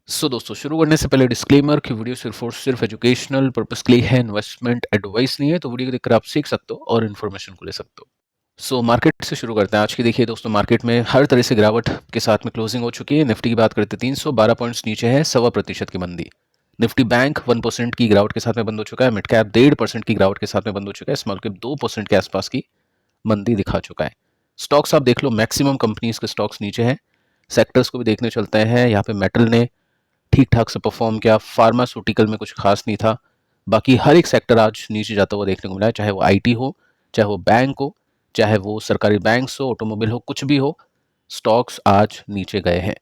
दोस्तों शुरू करने से पहले डिस्क्लेमर कि वीडियो सिर्फ एजुकेशनल पर्पस के लिए है, इन्वेस्टमेंट एडवाइस नहीं है। तो वीडियो को देखकर आप सीख सकते हो और इन्फॉर्मेशन को ले सकते हो। मार्केट से शुरू करते हैं। आज की देखिए दोस्तों, मार्केट में हर तरह से गिरावट के साथ में क्लोजिंग हो चुकी है। निफ्टी की बात करते हैं, 312 पॉइंट्स नीचे है, 1.25% की मंदी। निफ्टी बैंक 1% की गिरावट के साथ में बंद हो चुका है। मिड कैप 1.5% की गिरावट के साथ में बंद हो चुका है। स्मॉल कैप 2% के आसपास की मंदी दिखा चुका है। स्टॉक्स आप देख लो, मैक्सिमम कंपनीज के स्टॉक्स नीचे हैं। सेक्टर्स को भी देखने चलते हैं। यहाँ पे मेटल ने ठीक ठाक से परफॉर्म किया, फार्मास्यूटिकल में कुछ खास नहीं था। बाकी हर एक सेक्टर आज नीचे जाता हुआ देखने को मिला है, चाहे वो आईटी हो, चाहे वो बैंक हो, चाहे वो सरकारी बैंक्स हो, ऑटोमोबाइल हो, कुछ भी हो, स्टॉक्स आज नीचे गए हैं।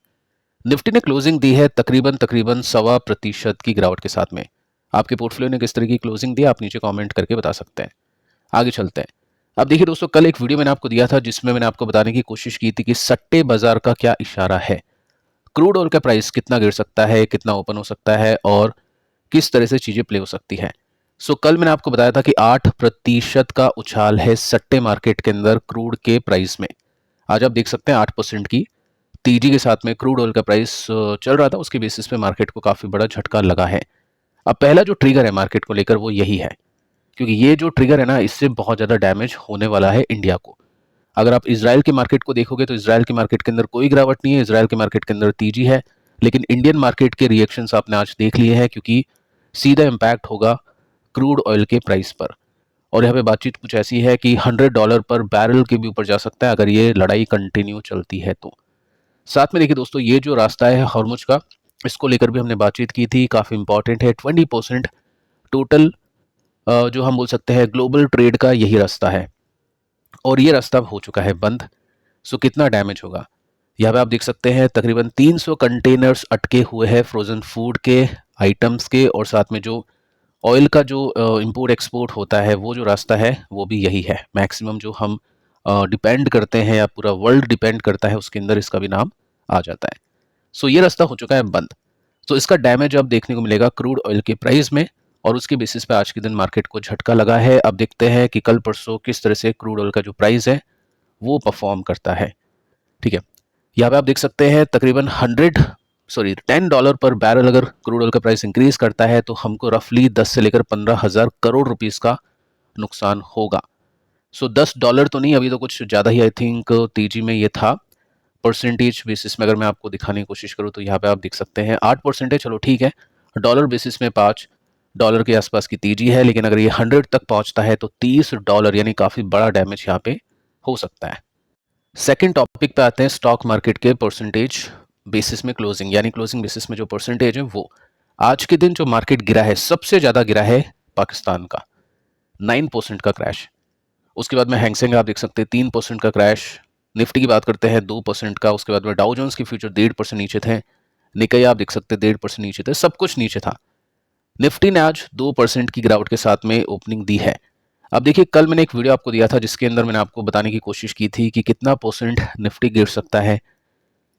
निफ्टी ने क्लोजिंग दी है तकरीबन तकरीबन 1.25% की गिरावट के साथ में। आपके पोर्टफोलियो ने किस तरह की क्लोजिंग दी, आप नीचे कमेंट करके बता सकते हैं। आगे चलते हैं। अब देखिए दोस्तों, कल एक वीडियो मैंने आपको दिया था जिसमें मैंने आपको बताने की कोशिश की थी कि सट्टे बाजार का क्या इशारा है, क्रूड ऑयल का प्राइस कितना गिर सकता है, कितना ओपन हो सकता है और किस तरह से चीजें प्ले हो सकती हैं। कल मैंने आपको बताया था कि 8% का उछाल है सट्टे मार्केट के अंदर क्रूड के प्राइस में। आज आप देख सकते हैं 8% की तेजी के साथ में क्रूड ऑयल का प्राइस चल रहा था। उसके बेसिस पे मार्केट को काफी बड़ा झटका लगा है। अब पहला जो ट्रिगर है मार्केट को लेकर वो यही है, क्योंकि ये जो ट्रिगर है ना, इससे बहुत ज्यादा डैमेज होने वाला है इंडिया को। अगर आप इसराइल के मार्केट को देखोगे तो इसराइल के मार्केट के अंदर कोई गिरावट नहीं है, इसराइल के मार्केट के अंदर तेजी है। लेकिन इंडियन मार्केट के रिएक्शंस आपने आज देख लिए हैं, क्योंकि सीधा इंपैक्ट होगा क्रूड ऑयल के प्राइस पर। और यहाँ पे बातचीत कुछ ऐसी है कि $100 पर बैरल के भी ऊपर जा सकता है अगर ये लड़ाई कंटिन्यू चलती है तो। साथ में देखिए दोस्तों, ये जो रास्ता है हॉर्मुज का, इसको लेकर भी हमने बातचीत की थी, काफी इंपॉर्टेंट है। 20% टोटल जो हम बोल सकते हैं ग्लोबल ट्रेड का यही रास्ता है, और ये रास्ता हो चुका है बंद। कितना डैमेज होगा, यहाँ पे आप देख सकते हैं तकरीबन 300 कंटेनर्स अटके हुए हैं फ्रोजन फूड के आइटम्स के, और साथ में जो ऑयल का जो इंपोर्ट एक्सपोर्ट होता है वो जो रास्ता है वो भी यही है। मैक्सिमम जो हम डिपेंड करते हैं या पूरा वर्ल्ड डिपेंड करता है, उसके अंदर इसका भी नाम आ जाता है। ये रास्ता हो चुका है बंद। इसका डैमेज अब देखने को मिलेगा क्रूड ऑयल के प्राइस में, और उसके बेसिस पे आज के दिन मार्केट को झटका लगा है। अब देखते हैं कि कल परसों किस तरह से क्रूड ऑयल का जो प्राइस है वो परफॉर्म करता है। ठीक है, यहाँ पे आप देख सकते हैं तकरीबन $10 पर बैरल अगर क्रूड ऑयल का प्राइस इंक्रीज करता है तो हमको रफली 10 से लेकर 15,000 करोड़ रुपीस का नुकसान होगा। $10 तो नहीं, अभी तो कुछ ज़्यादा ही आई थिंक तेजी में ये था। परसेंटेज बेसिस में अगर मैं आपको दिखाने की कोशिश करूँ तो यहाँ पे आप देख सकते हैं 8% है। चलो ठीक है, डॉलर बेसिस में $5 के आसपास की तेजी है, लेकिन अगर ये 100 तक पहुँचता है तो $30 यानी काफ़ी बड़ा डैमेज यहाँ पे हो सकता है। सेकंड टॉपिक पे आते हैं, स्टॉक मार्केट के परसेंटेज बेसिस में क्लोजिंग, यानी क्लोजिंग बेसिस में जो परसेंटेज है वो। आज के दिन जो मार्केट गिरा है, सबसे ज्यादा गिरा है पाकिस्तान का, 9% का क्रैश। उसके बाद में हैंगसेंग आप देख सकते हैं 3% का क्रैश। निफ्टी की बात करते हैं 2% का। उसके बाद में डाउ जोन्स की फ्यूचर 1.5% नीचे थे। निकाई आप देख सकते हैं 1.5% नीचे थे। सब कुछ नीचे था। निफ्टी ने आज 2% की गिरावट के साथ में ओपनिंग दी है। अब देखिए, कल मैंने एक वीडियो आपको दिया था जिसके अंदर मैंने आपको बताने की कोशिश की थी कि कितना परसेंट निफ्टी गिर सकता है।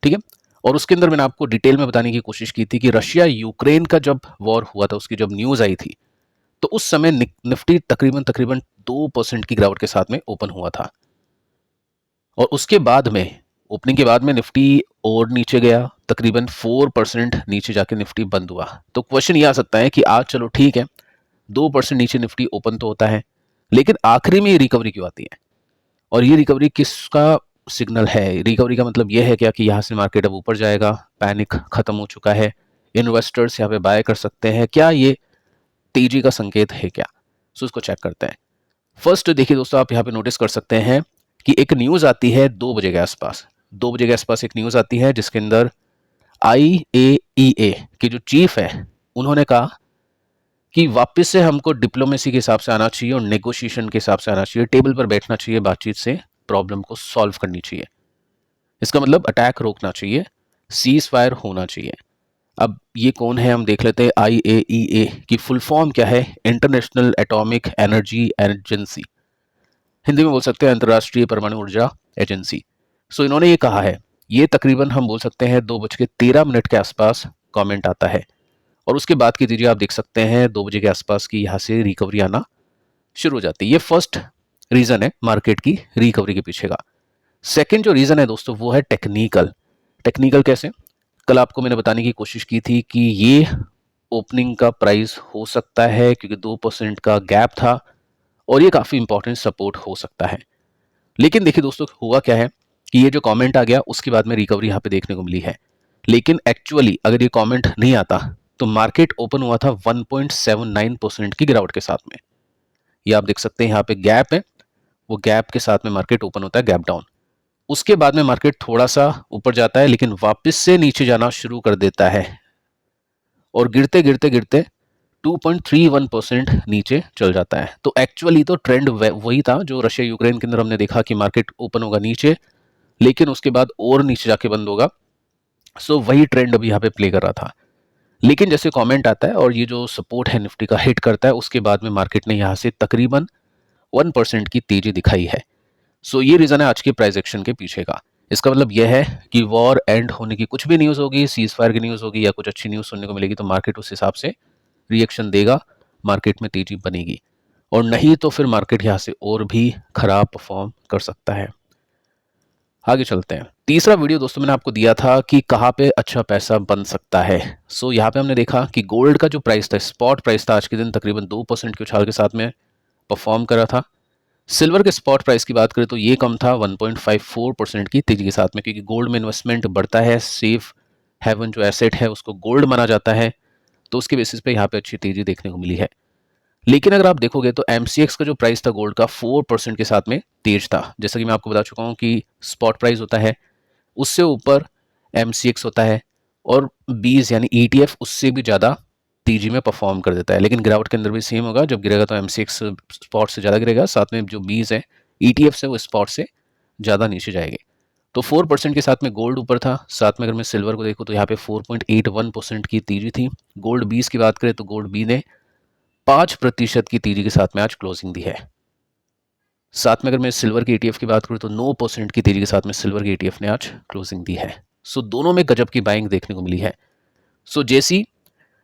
ठीक है, और उसके अंदर मैंने आपको डिटेल में बताने की कोशिश की थी कि रशिया यूक्रेन का जब वॉर हुआ था, उसकी जब न्यूज आई थी, तो उस समय निफ्टी तकरीबन तकरीबन 2% की गिरावट के साथ में ओपन हुआ था। और उसके बाद में, ओपनिंग के बाद में निफ्टी और नीचे गया, तकरीबन 4% नीचे जाके निफ्टी बंद हुआ। तो क्वेश्चन ये आ सकता है कि आज चलो ठीक है 2% नीचे निफ्टी ओपन तो होता है, लेकिन आखिरी में ये रिकवरी क्यों आती है, और ये रिकवरी किसका सिग्नल है? रिकवरी का मतलब ये है क्या कि यहाँ से मार्केट अब ऊपर जाएगा, पैनिक खत्म हो चुका है, इन्वेस्टर्स यहाँ पे बाय कर सकते हैं, क्या ये तेजी का संकेत है क्या? इसको चेक करते हैं। फर्स्ट देखिए दोस्तों, आप यहाँ पे नोटिस कर सकते हैं कि एक न्यूज आती है 2 बजे के आसपास। 2 बजे के आसपास एक न्यूज आती है जिसके अंदर IAEA की जो चीफ है उन्होंने कहा कि वापस से हमको डिप्लोमेसी के हिसाब से आना चाहिए और नेगोशिएशन के हिसाब से आना चाहिए, टेबल पर बैठना चाहिए, बातचीत से प्रॉब्लम को सॉल्व करनी चाहिए। इसका मतलब अटैक रोकना चाहिए, सीज फायर होना चाहिए। अब ये कौन है हम देख लेते हैं। IAEA की फुल फॉर्म क्या है? International atomic energy agency, Hindi में बोल सकते हैं अंतर्राष्ट्रीय परमाणु ऊर्जा एजेंसी। इन्होंने ये कहा है, ये तकरीबन हम बोल सकते हैं 2:13 के आसपास कमेंट आता है, और उसके बाद की दीजिए आप देख सकते हैं 2 बजे के आसपास की यहाँ से रिकवरी आना शुरू हो जाती है। ये फर्स्ट रीजन है मार्केट की रिकवरी के पीछे का। सेकंड जो रीजन है दोस्तों वो है टेक्निकल। टेक्निकल कैसे? कल आपको मैंने बताने की कोशिश की थी कि ये ओपनिंग का प्राइस हो सकता है क्योंकि 2% का गैप था और ये काफ़ी इंपॉर्टेंट सपोर्ट हो सकता है। लेकिन देखिए दोस्तों, हुआ क्या है कि ये जो कमेंट आ गया उसके बाद में रिकवरी यहाँ पे देखने को मिली है। लेकिन एक्चुअली अगर ये कमेंट नहीं आता तो मार्केट ओपन हुआ था 1.79% की गिरावट के साथ में। ये आप देख सकते हैं, यहाँ पे गैप है, वो गैप के साथ में मार्केट ओपन होता है, गैप डाउन। उसके बाद में मार्केट थोड़ा सा ऊपर जाता है लेकिन वापस से नीचे जाना शुरू कर देता है और गिरते गिरते गिरते 2.31% नीचे चल जाता है। तो एक्चुअली तो ट्रेंड वही था जो रशिया यूक्रेन के अंदर हमने देखा कि मार्केट ओपन होगा नीचे लेकिन उसके बाद और नीचे जाके बंद होगा। सो वही ट्रेंड अभी यहाँ पे प्ले कर रहा था। लेकिन जैसे कमेंट आता है और ये जो सपोर्ट है निफ्टी का हिट करता है, उसके बाद में मार्केट ने यहाँ से तकरीबन 1% की तेजी दिखाई है। सो ये रीजन है आज के प्राइस एक्शन के पीछे का। इसका मतलब यह है कि वॉर एंड होने की कुछ भी न्यूज़ होगी, सीज फायर की न्यूज़ होगी या कुछ अच्छी न्यूज़ सुनने को मिलेगी तो मार्केट उस हिसाब से रिएक्शन देगा, मार्केट में तेजी बनेगी। और नहीं तो फिर मार्केट यहाँ से और भी खराब परफॉर्म कर सकता है। आगे चलते हैं। तीसरा वीडियो दोस्तों मैंने आपको दिया था कि कहाँ पे अच्छा पैसा बन सकता है। सो यहाँ पे हमने देखा कि गोल्ड का जो प्राइस था, स्पॉट प्राइस था, आज के दिन तकरीबन 2% के उछाल के साथ में परफॉर्म कर रहा था। सिल्वर के स्पॉट प्राइस की बात करें तो ये कम था 1.54% की तेजी के साथ में, क्योंकि गोल्ड में इन्वेस्टमेंट बढ़ता है, सेफ हेवन जो एसेट है उसको गोल्ड माना जाता है, तो उसके बेसिस पे यहाँ पे अच्छी तेजी देखने को मिली है। लेकिन अगर आप देखोगे तो एमसीएक्स का जो प्राइस था गोल्ड का 4% के साथ में तेज था। जैसा कि मैं आपको बता चुका हूँ कि स्पॉट प्राइस होता है, उससे ऊपर एमसीएक्स होता है और बीज यानी ईटीएफ उससे भी ज़्यादा तेजी में परफॉर्म कर देता है। लेकिन गिरावट के अंदर भी सेम होगा, जब गिरेगा तो एमसीएक्स स्पॉट से ज़्यादा गिरेगा, साथ में जो बीज है ईटीएफ से वो स्पॉट से ज़्यादा नीचे जाएंगे। तो 4% के साथ में गोल्ड ऊपर था। साथ में अगर मैं सिल्वर को देखूँ तो यहाँ पे 4.81% की तेजी थी। गोल्ड बीज की बात करें तो गोल्ड बी ने 5% की तेजी के साथ में आज क्लोजिंग दी है। साथ में अगर मैं सिल्वर के ईटीएफ की बात करूं तो 9% की तेजी के साथ में सिल्वर के ईटीएफ ने आज क्लोजिंग दी है। सो दोनों में गजब की बाइंग देखने को मिली है। सो जैसी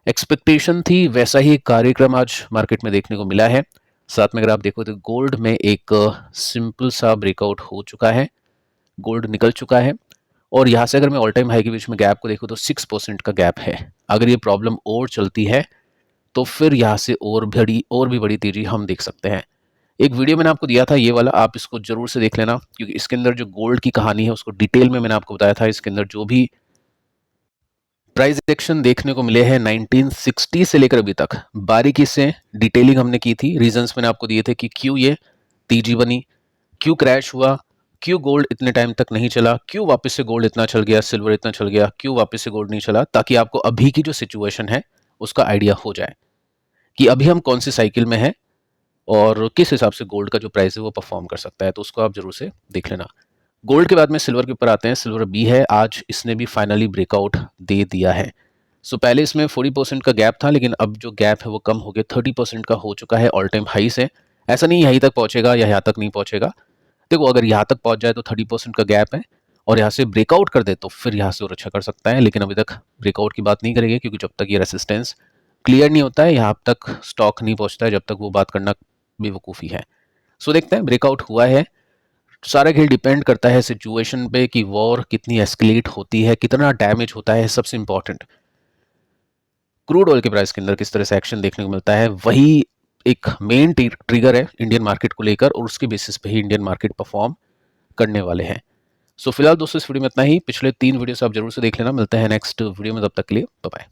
एक्सपेक्टेशन थी वैसा ही कार्यक्रम आज मार्केट में देखने को मिला है। साथ में अगर आप देखो तो गोल्ड में एक सिंपल सा ब्रेकआउट हो चुका है, गोल्ड निकल चुका है और यहाँ से अगर मैं ऑल टाइम हाई के बीच में गैप को देखूँ तो 6% का गैप है। अगर ये प्रॉब्लम और चलती है तो फिर यहाँ से और भी बड़ी तेजी हम देख सकते हैं। एक वीडियो मैंने आपको दिया था ये वाला, आप इसको जरूर से देख लेना, क्योंकि इसके अंदर जो गोल्ड की कहानी है उसको डिटेल में मैंने आपको बताया था। इसके अंदर जो भी प्राइस एक्शन देखने को मिले हैं 1960 से लेकर अभी तक बारीकी से डिटेलिंग हमने की थी। रीजंस मैंने आपको दिए थे कि क्यों ये तेजी बनी, क्यों क्रैश हुआ, क्यों गोल्ड इतने टाइम तक नहीं चला, क्यों वापस से गोल्ड इतना चल गया, सिल्वर इतना चल गया, क्यों वापस से गोल्ड नहीं चला, ताकि आपको अभी की जो सिचुएशन है उसका आइडिया हो जाए कि अभी हम कौन सी साइकिल में हैं और किस हिसाब से गोल्ड का जो प्राइस है वो परफॉर्म कर सकता है। तो उसको आप जरूर से देख लेना। गोल्ड के बाद में सिल्वर के ऊपर आते हैं। सिल्वर बी है, आज इसने भी फाइनली ब्रेकआउट दे दिया है। सो पहले इसमें 40% का गैप था, लेकिन अब जो गैप है वो कम हो गया, 30% का हो चुका है ऑल टाइम हाई से। ऐसा नहीं यहीं तक पहुंचेगा या यहाँ तक नहीं पहुंचेगा। देखो, अगर यहाँ तक पहुंच जाए तो 30% का गैप है और यहाँ से ब्रेकआउट कर दे तो फिर यहाँ से और अच्छा कर सकता है। लेकिन अभी तक ब्रेकआउट की बात नहीं करेंगे, क्योंकि जब तक ये रेसिस्टेंस क्लियर नहीं होता है, यहाँ तक स्टॉक नहीं पहुंचता है, जब तक वो बात करना बेवकूफ़ी है। सो देखते हैं, ब्रेकआउट हुआ है। सारा खेल डिपेंड करता है सिचुएशन पे कि वॉर कितनी एस्केलेट होती है, कितना डैमेज होता है। सबसे इंपॉर्टेंट क्रूड ऑयल के प्राइस के अंदर किस तरह से एक्शन देखने को मिलता है, वही एक मेन ट्रिगर है इंडियन मार्केट को लेकर, और उसके बेसिस पे ही इंडियन मार्केट परफॉर्म करने वाले हैं। सो फिलहाल दोस्तों इस वीडियो में इतना ही। पिछले 3 वीडियो आप जरूर से देख लेना। मिलते हैं नेक्स्ट वीडियो में, तब तक के लिए बाय बाय।